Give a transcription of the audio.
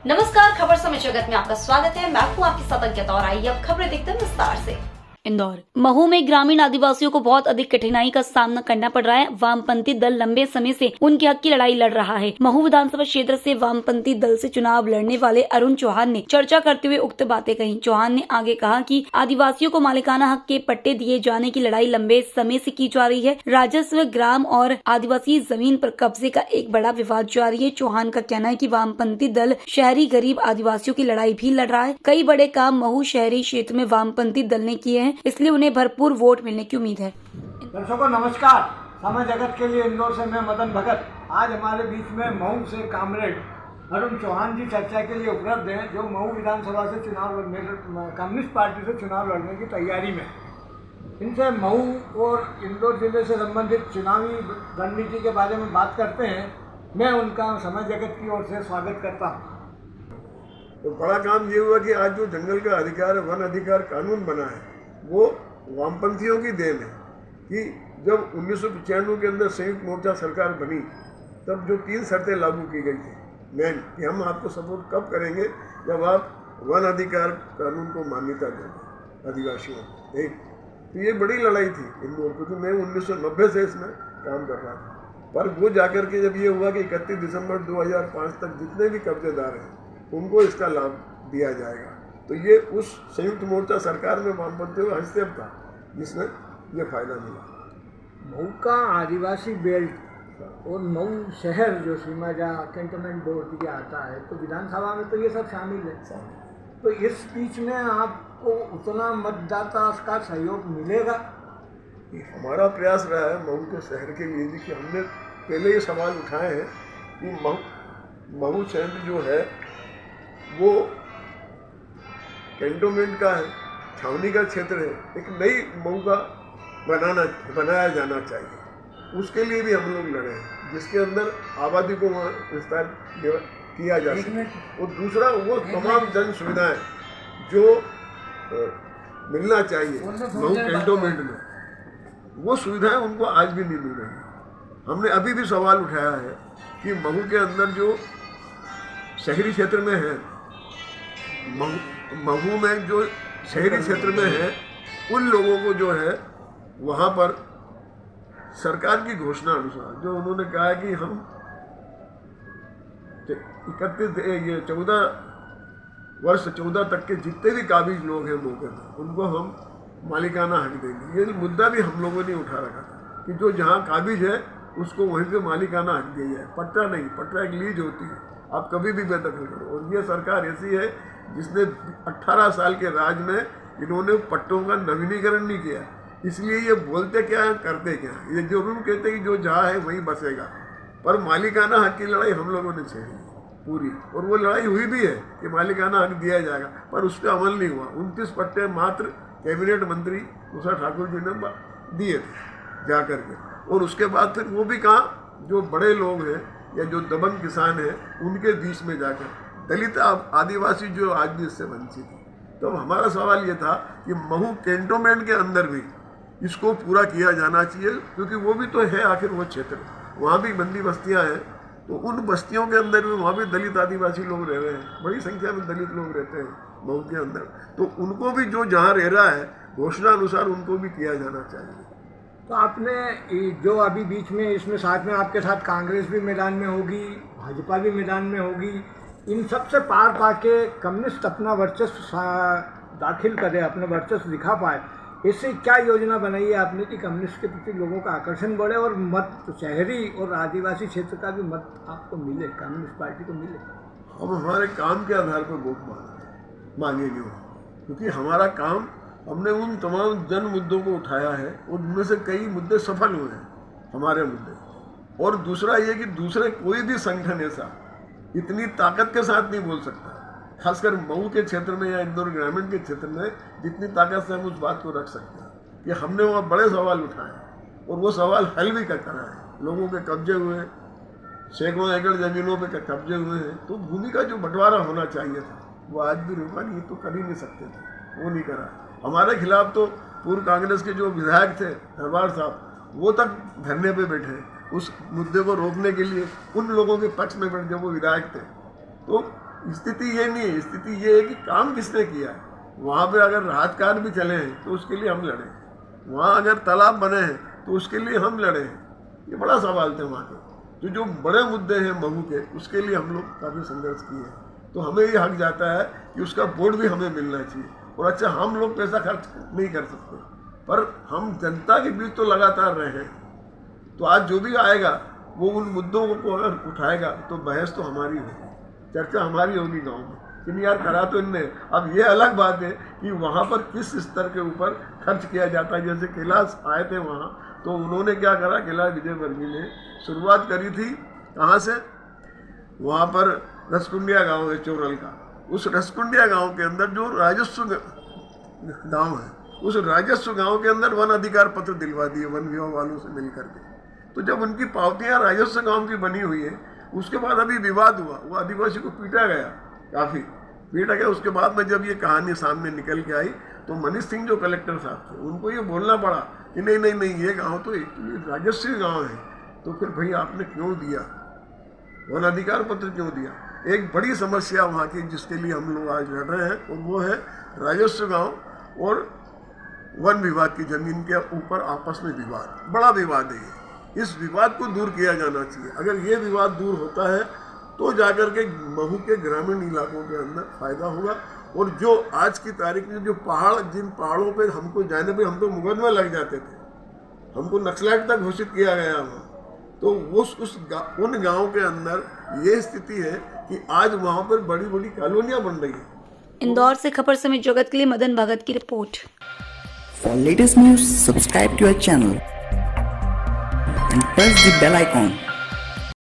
नमस्कार, खबर समय जगत में आपका स्वागत है। मैं हूं आपके साथ अंकिता और आइए अब खबरें देखते हैं विस्तार से। इंदौर महू में ग्रामीण आदिवासियों को बहुत अधिक कठिनाई का सामना करना पड़ रहा है। वामपंथी दल लंबे समय से उनके हक की लड़ाई लड़ रहा है। महू विधानसभा क्षेत्र से वामपंथी दल से चुनाव लड़ने वाले अरुण चौहान ने चर्चा करते हुए उक्त बातें कही। चौहान ने आगे कहा कि आदिवासियों को मालिकाना हक के पट्टे दिए जाने की लड़ाई लंबे समय से की जा रही है। राजस्व, ग्राम और आदिवासी जमीन पर कब्जे का एक बड़ा विवाद जारी है। चौहान का कहना है कि वामपंथी दल शहरी गरीब आदिवासियों की लड़ाई भी लड़ रहा है। कई बड़े काम महू शहरी क्षेत्र में वामपंथी दल ने किए हैं, इसलिए उन्हें भरपूर वोट मिलने की उम्मीद है। दर्शकों नमस्कार, समय जगत के लिए इंदौर से मैं मदन भगत। आज हमारे बीच में महू से कामरेड अरुण चौहान जी चर्चा के लिए उपलब्ध हैं, जो महू विधानसभा से कम्युनिस्ट पार्टी से चुनाव लड़ने की तैयारी में। इनसे महू और इंदौर जिले से संबंधित चुनावी रणनीति के बारे में बात करते हैं। मैं उनका समय जगत की ओर से स्वागत करता हूँ। तो बड़ा काम ये हुआ कि आज जो जंगल का अधिकार, वन अधिकार कानून बना है, वो वामपंथियों की देन है। कि जब 1995 के अंदर संयुक्त मोर्चा सरकार बनी, तब जो 3 शर्तें लागू की गई थी मेन, कि हम आपको सपोर्ट कब करेंगे जब आप वन अधिकार कानून को मान्यता देंगे आदिवासियों को। एक तो ये बड़ी लड़ाई थी इंदौर, क्योंकि मैं 1990 से इसमें काम कर रहा था। पर वो जाकर के जब ये हुआ कि 31 दिसंबर 2005 तक जितने भी कब्जेदार हैं उनको इसका लाभ दिया जाएगा, तो ये उस संयुक्त मोर्चा सरकार में वामपंथियों का हस्तक्षेप था जिसमें ये फायदा मिला। महू का आदिवासी बेल्ट और महू शहर जो सीमा जहाँ कैंटोनमेंट बोर्ड दिया आता है, तो विधानसभा में तो ये सब शामिल है। तो इस बीच में आपको उतना मतदाता का सहयोग मिलेगा? हमारा प्रयास रहा है महू के शहर के लिए भी कि हमने पहले ये सवाल उठाए हैं कि महू शहर जो है वो कैंटोनमेंट का है, छावनी का क्षेत्र है। एक नई महू का बनाया जाना चाहिए। उसके लिए भी हम लोग लड़े हैं, जिसके अंदर आबादी को विस्तार किया जा सके। और दूसरा, वो तमाम जन सुविधाएं जो मिलना चाहिए महू कैंटोनमेंट में, वो सुविधाएं उनको आज भी नहीं मिल रही। हमने अभी भी सवाल उठाया है कि महू के अंदर जो शहरी क्षेत्र में है, महू में जो शहरी क्षेत्र में है, उन लोगों को जो है वहाँ पर सरकार की घोषणा अनुसार जो उन्होंने कहा है कि हम 14 तक के जितने भी काबिज लोग हैं मौके पर, उनको हम मालिकाना हक देंगे। ये मुद्दा भी हम लोगों ने उठा रखा था कि जो जहाँ काबिज है उसको वहीं पे मालिकाना हक दिया जाए। पट्टा नहीं, पट्टा एक लीज होती है, आप कभी भी बेदखल करो। और ये सरकार ऐसी है जिसने 18 साल के राज में इन्होंने पट्टों का नवीनीकरण नहीं किया, इसलिए ये बोलते क्या है करते क्या है। ये जरूर कहते कि जो जहाँ है वहीं बसेगा, पर मालिकाना हक की लड़ाई हम लोगों ने छेड़ी पूरी, और वो लड़ाई हुई भी है कि मालिकाना हक दिया जाएगा, पर उस पर अमल नहीं हुआ। 29 पट्टे मात्र कैबिनेट मंत्री उषा ठाकुर जी ने दिए थे जा करके, और उसके बाद फिर वो भी कहाँ जो बड़े लोग हैं या जो दबंग किसान हैं उनके बीच में जाकर दलित आदिवासी जो आज भी इससे वंचित है। तो हमारा सवाल ये था कि महू कैंटोनमेंट के अंदर भी इसको पूरा किया जाना चाहिए, क्योंकि वो भी तो है आखिर वो क्षेत्र, वहाँ भी बंदी बस्तियाँ हैं, तो उन बस्तियों के अंदर भी वहाँ भी दलित आदिवासी लोग रह रहे हैं, बड़ी संख्या में दलित लोग रहते हैं महू के अंदर, तो उनको भी जो जहाँ रह रहा है घोषणा अनुसार उनको भी किया जाना चाहिए। तो आपने जो अभी बीच में इसमें साथ में आपके साथ कांग्रेस भी मैदान में होगी, भाजपा भी मैदान में होगी, इन सब से पार पाके कम्युनिस्ट अपना वर्चस्व दाखिल करे, अपना वर्चस्व दिखा पाए, इससे क्या योजना बनाई है आपने कि कम्युनिस्ट के प्रति लोगों का आकर्षण बढ़े और मत शहरी और आदिवासी क्षेत्र का भी मत आपको मिले, कम्युनिस्ट पार्टी को मिले? हम हमारे काम के आधार पर वोट मांगेंगे, क्योंकि हमारा काम, हमने उन तमाम जन मुद्दों को उठाया है और उनमें से कई मुद्दे सफल हुए हैं हमारे मुद्दे। और दूसरा ये कि दूसरे कोई भी संगठन ऐसा इतनी ताकत के साथ नहीं बोल सकता, खासकर महू के क्षेत्र में या इंदौर ग्रामीण के क्षेत्र में जितनी ताकत से हम उस बात को रख सकते हैं कि हमने वहाँ बड़े सवाल उठाए और वो सवाल हल भी करा है। लोगों के कब्जे हुए, सैकड़ों एकड़ जमीनों पे कब्जे हुए हैं, तो भूमि का जो बंटवारा होना चाहिए था वो आज भी रुका नहीं, तो कर ही नहीं सकते थे, वो नहीं करा। हमारे खिलाफ तो पूर्व कांग्रेस के जो विधायक थे दरबार साहब, वो तक धरने पे बैठे उस मुद्दे को रोकने के लिए, उन लोगों के पक्ष में बैठे जब वो विधायक थे। तो स्थिति ये नहीं है, स्थिति ये है कि काम किसने किया है। वहाँ पे अगर राहत कार्य भी चले हैं तो उसके लिए हम लड़े, वहाँ अगर तालाब बने हैं तो उसके लिए हम लड़े हैं। ये बड़ा सवाल थे वहाँ के, जो बड़े मुद्दे हैं महू के, उसके लिए हम लोग काफ़ी संघर्ष किए हैं। तो हमें ये हक जाता है कि उसका बोर्ड भी हमें मिलना चाहिए। और अच्छा, हम लोग पैसा खर्च नहीं कर सकते, पर हम जनता के बीच तो लगातार रहे हैं। तो आज जो भी आएगा वो उन मुद्दों को अगर उठाएगा तो बहस तो हमारी होगी, चर्चा हमारी होगी गांव में कि यार करा तो इनने। अब ये अलग बात है कि वहाँ पर किस स्तर के ऊपर खर्च किया जाता है। जैसे कैलाश आए थे वहाँ, तो उन्होंने क्या करा, कैलाश विजयवर्गीय ने शुरुआत करी थी कहाँ से, वहाँ पर रसकुंडिया गांव है चोरल का। उस रसकुंडिया गांव के अंदर जो राजस्व गांव है, उस राजस्व गांव के अंदर वन अधिकार पत्र दिलवा दिए वन विभाग वालों से मिल करके। तो जब उनकी पावतियाँ राजस्व गांव की बनी हुई है, उसके बाद अभी विवाद हुआ, वो आदिवासी को पीटा गया, काफ़ी पीटा गया। उसके बाद में जब ये कहानी सामने निकल के आई तो मनीष सिंह जो कलेक्टर साहब थे, उनको ये बोलना पड़ा कि नहीं नहीं नहीं, ये गांव तो एक्चुअली राजस्वी गांव है, तो फिर भाई आपने क्यों दिया वन अधिकार पत्र, क्यों दिया। एक बड़ी समस्या वहाँ की जिसके लिए हम लोग आज लड़ रहे हैं, और वो है राजस्व गांव और वन विभाग की जमीन के ऊपर आपस में विवाद, बड़ा विवाद है। इस विवाद को दूर किया जाना चाहिए। अगर ये विवाद दूर होता है तो जाकर के महू के ग्रामीण इलाकों के अंदर फायदा होगा। और जो आज की तारीख में जो पहाड़, जिन पहाड़ों पे हमको जाने पे हमको मुकदमे लग जाते थे, हमको नक्सलाइट तक घोषित किया गया वहाँ, तो उन गाँव के अंदर ये स्थिति है कि आज वहाँ पर बड़ी बड़ी कॉलोनियाँ बन रही है। इंदौर से खबर समेत जगत के लिए मदन भगत की report. For latest news, subscribe to our channel and press the bell icon.